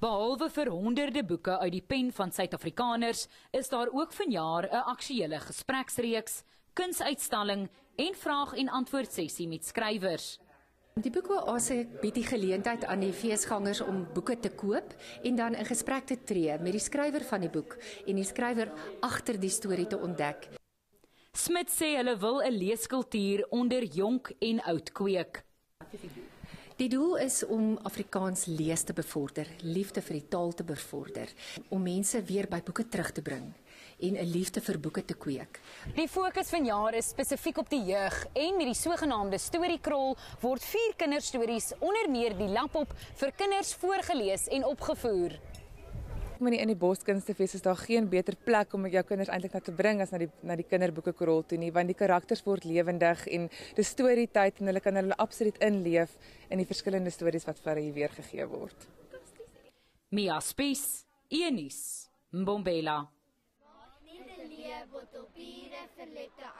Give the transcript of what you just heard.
Behalwe vir honderde boeke uit die pen van Suid-Afrikaners, is daar ook vanjaar 'n aktuele gespreksreeks, kunsuitstalling en vraag- en antwoord-sessie met skrywers. Die Boekoase bied die geleentheid aan die feesgangers om boeke te koop en dan in gesprek te tree met die skrywer van die boek en die skrywer agter die storie te ontdek. Smit sê hulle wil 'n leeskultuur onder jonk en oud kweek. Die doel is om Afrikaans lees te bevorder, liefde vir die taal te bevorder, om mense weer by boeke terug te bring en 'n liefde vir boeke te kweek. Die fokus vanjaar is spesifiek op die jeug en met die sogenaamde storiekrol word 4 kinderstories, onder meer die Lapop, vir kinders voorgeles en opgevoer. In die Boskunstefees is daar geen beter plek om jou kinders eintlik na te bring as na die kinderboekekrol toe nie, want die karakters word lewendig en dis storietyd en hulle kan hulle absoluut inleef in die verskillende stories wat vir hulle weergegee word. Mia Spies, Eunice Mbombela. Maak nie die lewe tot op hierdie verlepte